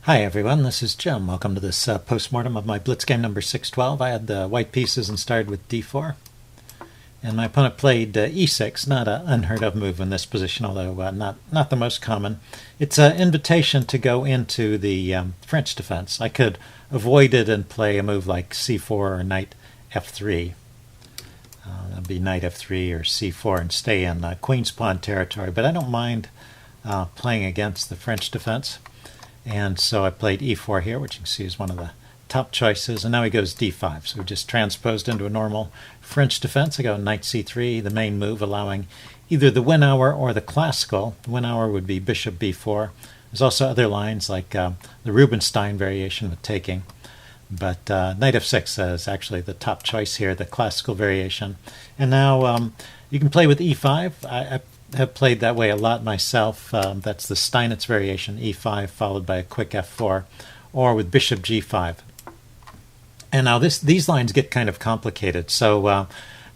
Hi everyone, this is Jim. Welcome to this postmortem of my Blitz game number 612. I had the white pieces and started with d4. And my opponent played e6, not an unheard of move in this position, although not the most common. It's an invitation to go into the French defense. I could avoid it and play a move like c4 or knight f3. That'd be knight f3 or c4 and stay in queen's pawn territory, but I don't mind playing against the French defense. And so I played e4 here, which you can see is one of the top choices. And now he goes d5. So we just transposed into a normal French defense. I go knight c3, the main move, allowing either the win hour or the classical. The win hour would be bishop b4. There's also other lines like the Rubinstein variation with taking. But knight f6 is actually the top choice here, the classical variation. And now you can play with e5. I have played that way a lot myself. That's the Steinitz variation, e5 followed by a quick f4, or with bishop g5. And now these lines get kind of complicated. So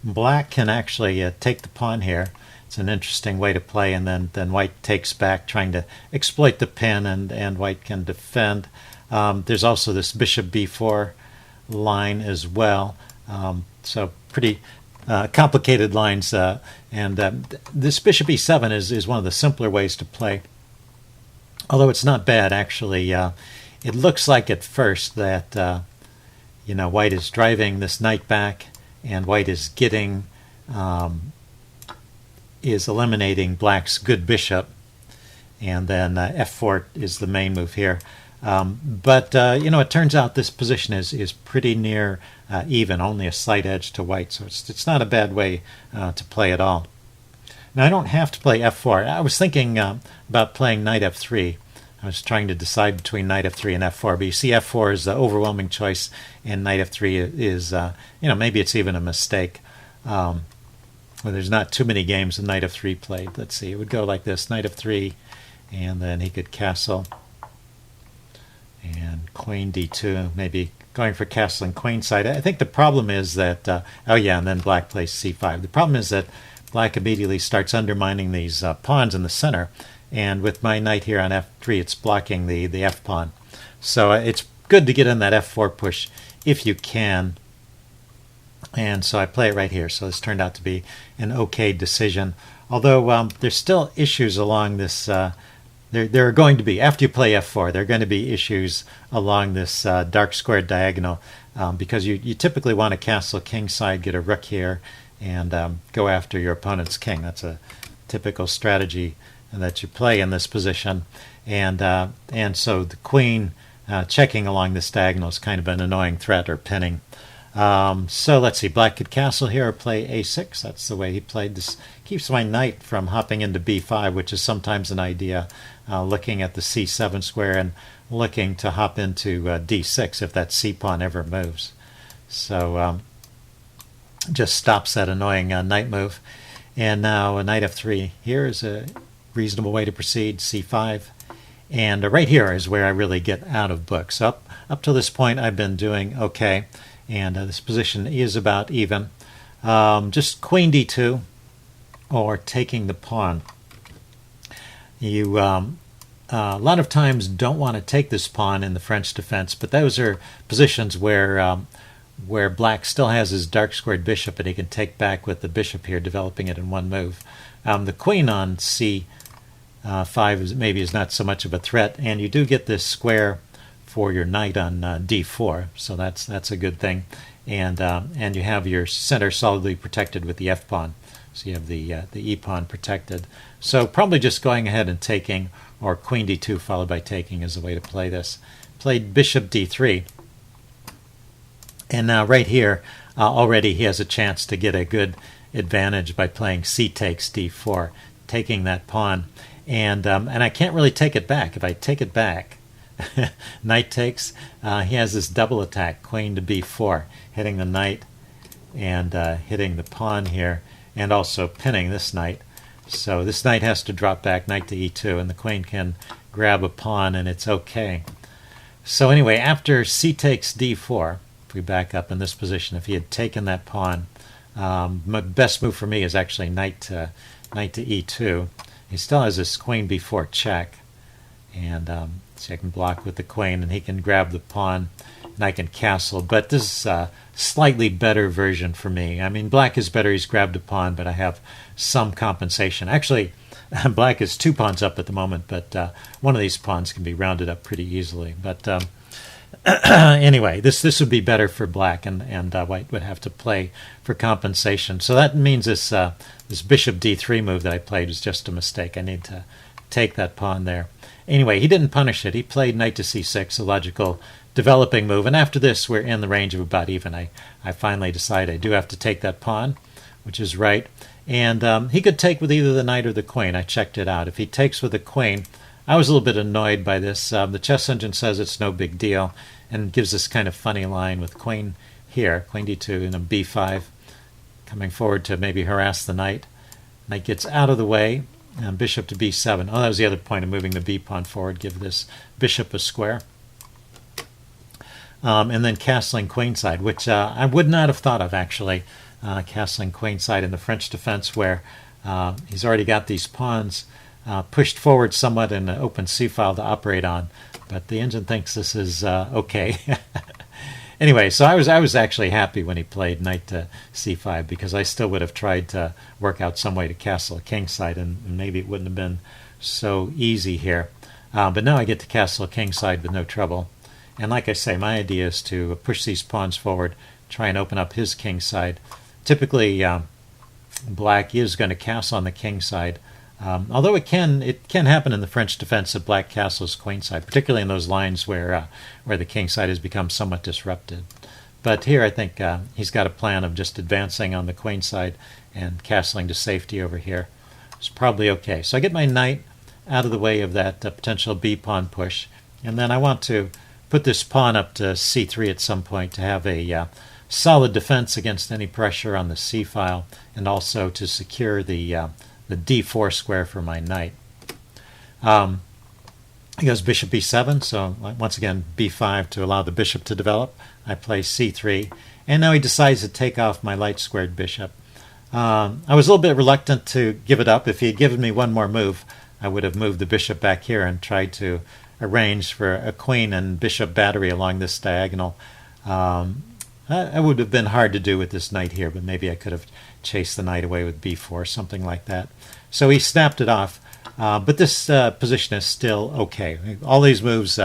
black can actually take the pawn here. It's an interesting way to play, and then white takes back, trying to exploit the pin, and white can defend. There's also this bishop b4 line as well. So pretty complicated lines, and this bishop e7 is one of the simpler ways to play, although it's not bad actually. It looks like at first that white is driving this knight back, and white is getting is eliminating black's good bishop, and then f4 is the main move here. But it turns out this position is pretty near even, only a slight edge to white, so it's not a bad way to play at all. Now I don't have to play f4. I was thinking about playing knight f3. I was trying to decide between knight f3 and f4, but you see f4 is the overwhelming choice, and knight f3 is, maybe it's even a mistake. Well, there's not too many games of knight f3 played. Let's see, it would go like this: knight f3, and then he could castle, and queen d2, maybe going for castling queen side. I think the problem is that, and then black plays c5. The problem is that black immediately starts undermining these pawns in the center, and with my knight here on f3, it's blocking the f pawn. So it's good to get in that f4 push if you can. And so I play it right here. So this turned out to be an okay decision, although there's still issues along this. There are going to be, after you play f4, there are going to be issues along this dark squared diagonal, because you typically want to castle king side, get a rook here, and go after your opponent's king. That's a typical strategy that you play in this position. And so the queen checking along this diagonal is kind of an annoying threat, or pinning. So let's see, black could castle here or play a6. That's the way he played this. Keeps my knight from hopping into b5, which is sometimes an idea, looking at the c7 square and looking to hop into d6 if that c pawn ever moves. So just stops that annoying knight move. And now a knight f3 here is a reasonable way to proceed, c5. And right here is where I really get out of books. Up to this point I've been doing okay, and this position is about even. Just queen d2 or taking the pawn. You a lot of times don't want to take this pawn in the French defense, but those are positions where black still has his dark squared bishop, and he can take back with the bishop here, developing it in one move. The queen on c5 is not so much of a threat, and you do get this square for your knight on d4, so that's a good thing, and you have your center solidly protected with the f pawn, so you have the e pawn protected. So probably just going ahead and taking, or queen d2 followed by taking, is the way to play this. Played bishop d3, and now right here already he has a chance to get a good advantage by playing c takes d4, taking that pawn, and I can't really take it back. If I take it back, knight takes, he has this double attack, queen to b4, hitting the knight and hitting the pawn here, and also pinning this knight. So this knight has to drop back, knight to e2, and the queen can grab a pawn, and it's okay. So anyway, after c takes d4, if we back up in this position, if he had taken that pawn, my best move for me is actually knight to e2. He still has this queen b4 check, And see, I can block with the queen, and he can grab the pawn, and I can castle. But this is a slightly better version for me. I mean, black is better. He's grabbed a pawn, but I have some compensation. Actually, black is 2 pawns up at the moment, but one of these pawns can be rounded up pretty easily. But anyway, this would be better for black, and white would have to play for compensation. So that means this bishop d3 move that I played was just a mistake. I need to take that pawn there. Anyway, he didn't punish it. He played knight to c6, a logical developing move. And after this, we're in the range of about even. I finally decide I do have to take that pawn, which is right. And he could take with either the knight or the queen. I checked it out. If he takes with the queen, I was a little bit annoyed by this. The chess engine says it's no big deal and gives this kind of funny line with queen here, queen d2 and a b5, coming forward to maybe harass the knight. Knight gets out of the way. Bishop to b7. Oh, that was the other point of moving the b pawn forward, give this bishop a square. And then castling queenside, which I would not have thought of, actually. Castling queenside in the French defense, where he's already got these pawns pushed forward somewhat in an open c-file to operate on. But the engine thinks this is okay. Anyway, so I was actually happy when he played knight to c5, because I still would have tried to work out some way to castle a kingside, and maybe it wouldn't have been so easy here. But now I get to castle a kingside with no trouble. And like I say, my idea is to push these pawns forward, try and open up his kingside. Typically, black is going to castle on the kingside, although it can happen in the French defense that black castles queenside, particularly in those lines where the kingside has become somewhat disrupted. But here I think he's got a plan of just advancing on the queenside and castling to safety over here. It's probably okay. So I get my knight out of the way of that potential b-pawn push, and then I want to put this pawn up to c3 at some point to have a solid defense against any pressure on the c-file, and also to secure the d4 square for my knight. He goes bishop b7, so once again b5 to allow the bishop to develop. I play c3, and now he decides to take off my light-squared bishop. I was a little bit reluctant to give it up. If he had given me one more move, I would have moved the bishop back here and tried to arrange for a queen and bishop battery along this diagonal. That would have been hard to do with this knight here, but maybe I could have chased the knight away with b4, something like that. So he snapped it off, but this position is still okay. All these moves,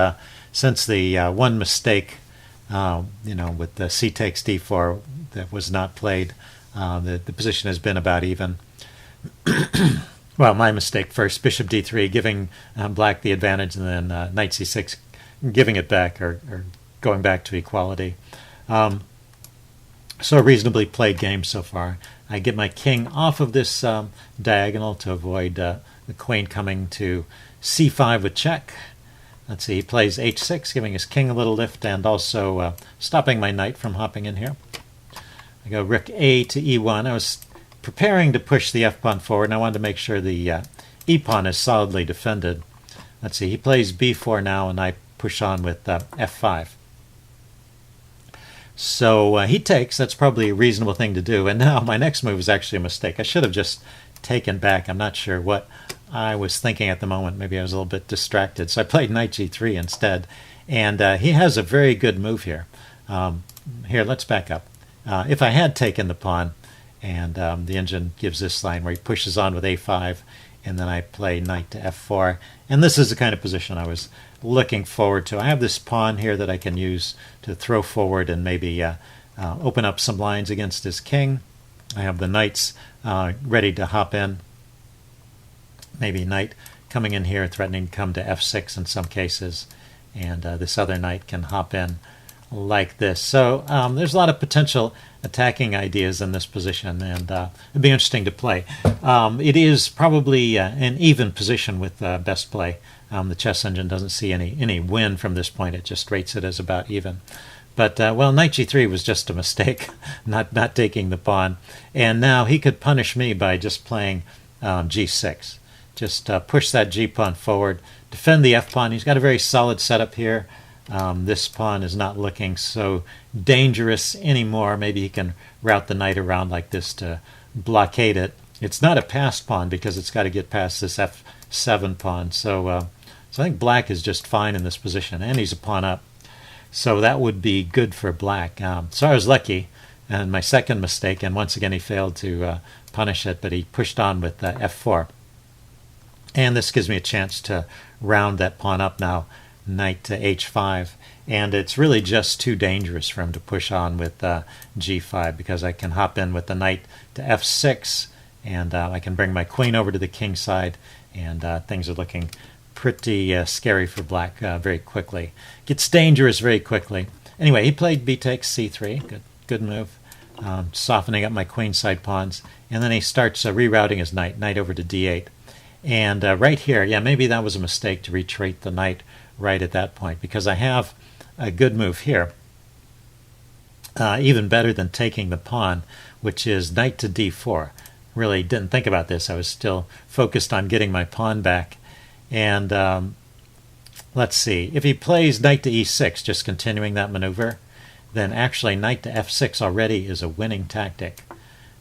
since the one mistake, with the c takes d4 that was not played, the position has been about even. Well, my mistake first, bishop d3, giving black the advantage, and then knight c6, giving it back, or going back to equality. So a reasonably played game so far. I get my king off of this diagonal to avoid the queen coming to c5 with check. Let's see, he plays h6, giving his king a little lift, and also stopping my knight from hopping in here. I go rook a to e1. I was preparing to push the f-pawn forward, and I wanted to make sure the e-pawn is solidly defended. Let's see, he plays b4 now, and I push on with f5. So he takes. That's probably a reasonable thing to do. And now my next move is actually a mistake. I should have just taken back. I'm not sure what I was thinking at the moment. Maybe I was a little bit distracted. So I played knight g3 instead. And he has a very good move here. Here, let's back up. If I had taken the pawn, and the engine gives this line where he pushes on with a5, and then I play knight to f4. And this is the kind of position I was looking forward to. I have this pawn here that I can use to throw forward and maybe open up some lines against his king. I have the knights ready to hop in. Maybe knight coming in here, threatening to come to f6 in some cases. And this other knight can hop in like this. So there's a lot of potential attacking ideas in this position, and it'd be interesting to play. It is probably an even position with best play. The chess engine doesn't see any win from this point. It just rates it as about even. But, well, knight g3 was just a mistake, not taking the pawn. And now he could punish me by just playing g6. Just push that g-pawn forward, defend the f-pawn. He's got a very solid setup here. This pawn is not looking so dangerous anymore. Maybe he can route the knight around like this to blockade it. It's not a passed pawn because it's got to get past this f7 pawn. So So I think black is just fine in this position, and he's a pawn up. So that would be good for black. So I was lucky, and my second mistake, and once again he failed to punish it, but he pushed on with f4. And this gives me a chance to round that pawn up now, knight to h5. And it's really just too dangerous for him to push on with g5, because I can hop in with the knight to f6, and I can bring my queen over to the king side, and things are looking pretty scary for black very quickly. Gets dangerous very quickly. Anyway, he played b takes c3. Good move. Softening up my queenside pawns. And then he starts rerouting his knight over to d8. And right here, yeah, maybe that was a mistake to retreat the knight right at that point, because I have a good move here, even better than taking the pawn, which is knight to d4. Really didn't think about this. I was still focused on getting my pawn back. And let's see, if he plays knight to e6, just continuing that maneuver, then actually knight to f6 already is a winning tactic.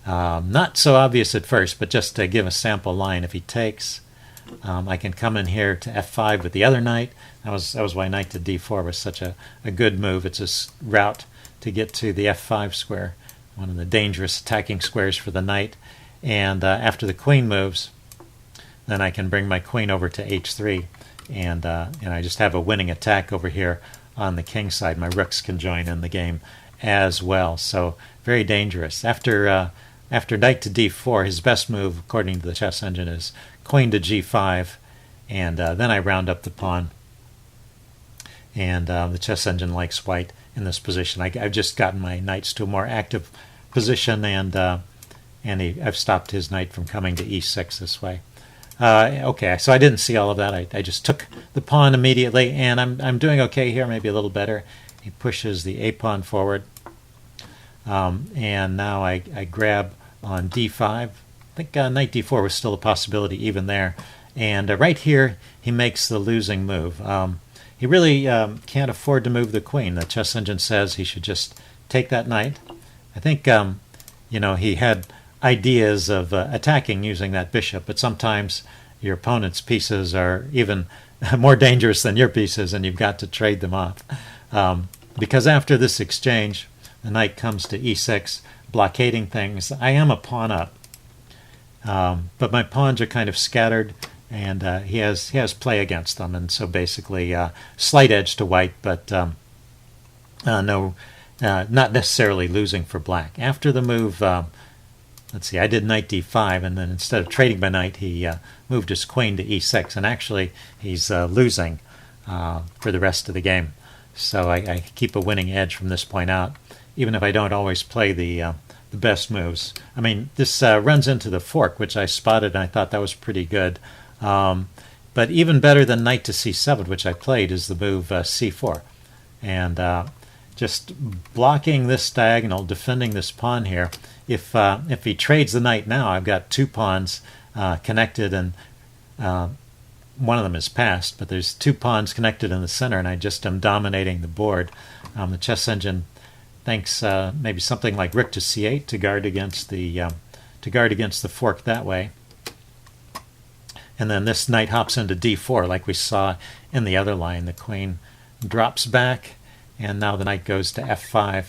Not so obvious at first, but just to give a sample line, if he takes, I can come in here to f5 with the other knight. That was why knight to d4 was such a good move. It's a route to get to the f5 square, one of the dangerous attacking squares for the knight. And after the queen moves, then I can bring my queen over to h3, and I just have a winning attack over here on the king side. My rooks can join in the game as well, so very dangerous. After knight to d4, his best move, according to the chess engine, is queen to g5, and then I round up the pawn. And the chess engine likes white in this position. I've just gotten my knights to a more active position, and I've stopped his knight from coming to e6 this way. Okay, so I didn't see all of that. I just took the pawn immediately, and I'm doing okay here, maybe a little better. He pushes the a pawn forward, and now I grab on d5. I think knight d4 was still a possibility even there. And right here, he makes the losing move. He really can't afford to move the queen. The chess engine says he should just take that knight. I think he had ideas of attacking using that bishop, but sometimes your opponent's pieces are even more dangerous than your pieces, and you've got to trade them off. Because after this exchange, the knight comes to e6, blockading things. I am a pawn up, but my pawns are kind of scattered, and he has play against them, and so basically slight edge to white, but not necessarily losing for black. After the move, let's see, I did knight d5, and then instead of trading my knight, he moved his queen to e6, and actually he's losing for the rest of the game. So I keep a winning edge from this point out, even if I don't always play the best moves. I mean, this runs into the fork, which I spotted, and I thought that was pretty good. But even better than knight to c7, which I played, is the move c4. And just blocking this diagonal, defending this pawn here. If he trades the knight now, I've got two pawns connected, and one of them is passed, but there's two pawns connected in the center, and I just am dominating the board. The chess engine thinks maybe something like rook to c8 to guard against the fork that way. And then this knight hops into d4, like we saw in the other line. The queen drops back, and now the knight goes to f5,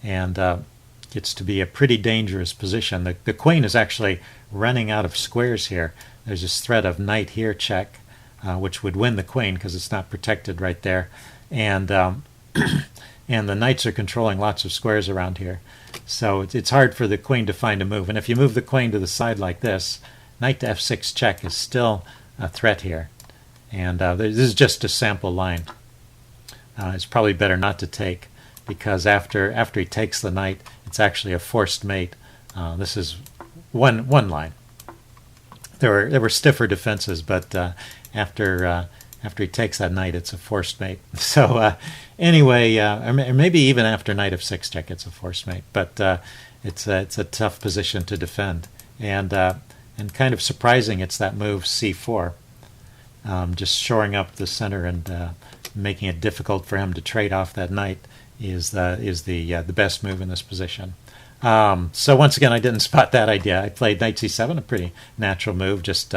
and gets to be a pretty dangerous position. The queen is actually running out of squares here. There's this threat of knight here check, which would win the queen because it's not protected right there. And and the knights are controlling lots of squares around here. So it's hard for the queen to find a move. And if you move the queen to the side like this, knight to f6 check is still a threat here. And this is just a sample line. It's probably better not to take, because after he takes the knight, it's actually a forced mate. This is one line. There were stiffer defenses, but after he takes that knight, it's a forced mate. So anyway, or maybe even after knight f6 check, it's a forced mate. But it's a tough position to defend, and kind of surprising. It's that move c4, just shoring up the center and making it difficult for him to trade off that knight is the best move in this position. So once again, I didn't spot that idea. I played knight c7, a pretty natural move, just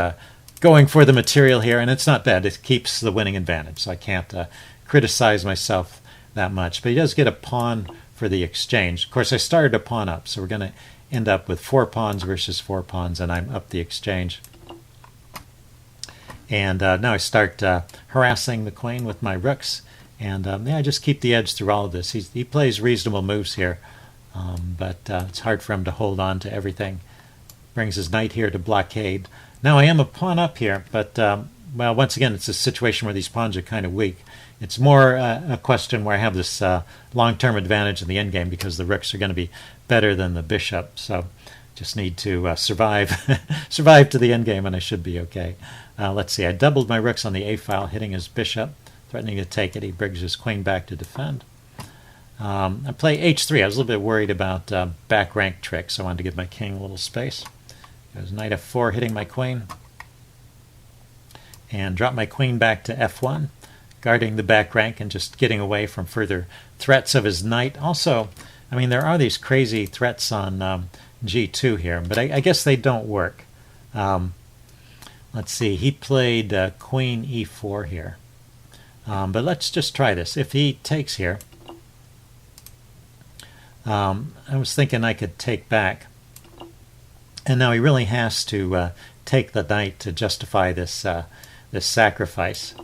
going for the material here, and it's not bad. It keeps the winning advantage, so I can't criticize myself that much. But he does get a pawn for the exchange. Of course, I started a pawn up, so we're going to end up with 4 pawns versus 4 pawns, and I'm up the exchange. And now I start harassing the queen with my rooks, and I just keep the edge through all of this. He plays reasonable moves here, but it's hard for him to hold on to everything. Brings his knight here to blockade. Now I am a pawn up here, but well, once again, it's a situation where these pawns are kind of weak. It's more a question where I have this long-term advantage in the endgame because the rooks are going to be better than the bishop. So just need to survive survive to the endgame, and I should be okay. Let's see. I doubled my rooks on the a file, hitting his bishop, threatening to take it. He brings his queen back to defend. I play h3. I was a little bit worried about back rank tricks, so I wanted to give my king a little space. Goes knight f4, hitting my queen. And drop my queen back to f1, guarding the back rank and just getting away from further threats of his knight. Also, I mean, there are these crazy threats on g2 here, but I guess they don't work. Let's see, he played queen e4 here. But let's just try this. If he takes here, I was thinking I could take back. And now he really has to take the knight to justify this this sacrifice.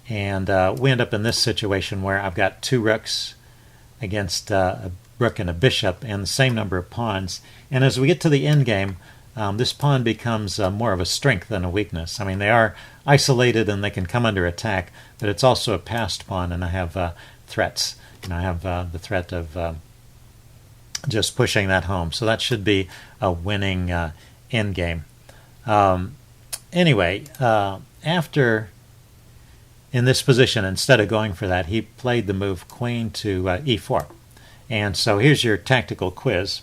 And we end up in this situation where I've got 2 rooks against a rook and a bishop and the same number of pawns. And as we get to the end game, this pawn becomes more of a strength than a weakness. I mean, they are isolated and they can come under attack, but it's also a passed pawn, and I have threats. You know, I have the threat of just pushing that home. So that should be a winning end game. Anyway, after in this position, instead of going for that, he played the move queen to e4. And so here's your tactical quiz.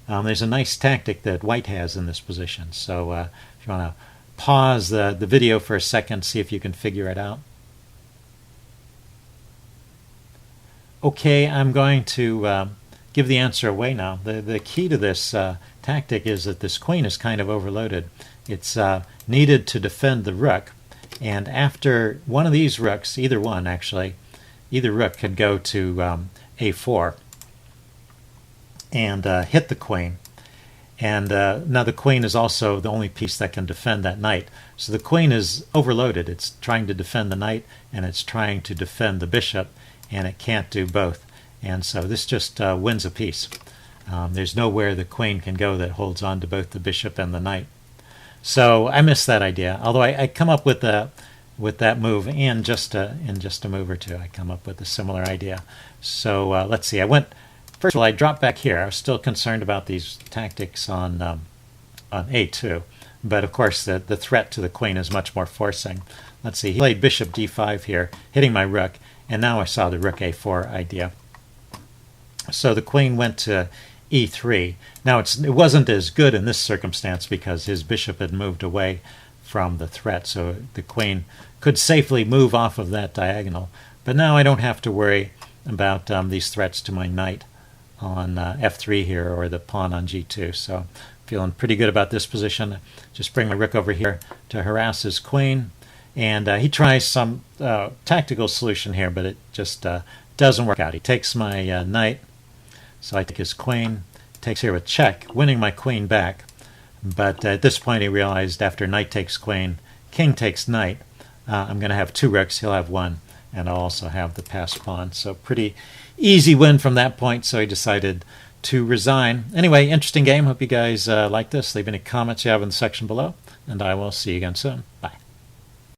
There's a nice tactic that white has in this position. So if you want to pause the video for a second, see if you can figure it out. Okay, I'm going to give the answer away now. The key to this tactic is that this queen is kind of overloaded. It's needed to defend the rook, and after one of these rooks, either one actually, either rook could go to a4 and hit the queen. And now the queen is also the only piece that can defend that knight. So the queen is overloaded. It's trying to defend the knight, and it's trying to defend the bishop, and it can't do both. And so this just wins a piece. There's nowhere the queen can go that holds on to both the bishop and the knight. So I missed that idea. Although I come up with that move in just a move or two. I come up with a similar idea. So let's see. First of all, I dropped back here. I was still concerned about these tactics on a2, but of course the threat to the queen is much more forcing. Let's see. He played bishop d5 here, hitting my rook, and now I saw the rook a4 idea. So the queen went to e3. Now it wasn't as good in this circumstance because his bishop had moved away from the threat, so the queen could safely move off of that diagonal. But now I don't have to worry about these threats to my knight on f3 here or the pawn on g2. So feeling pretty good about this position. Just bring my rook over here to harass his queen. And he tries some tactical solution here, but it just doesn't work out. He takes my knight, so I take his queen, takes here with check, winning my queen back. But at this point he realized after knight takes queen, king takes knight, I'm going to have 2 rooks, he'll have 1, and I'll also have the passed pawn. So pretty easy win from that point, so he decided to resign. Anyway, interesting game. Hope you guys like this. Leave any comments you have in the section below, and I will see you again soon. Bye.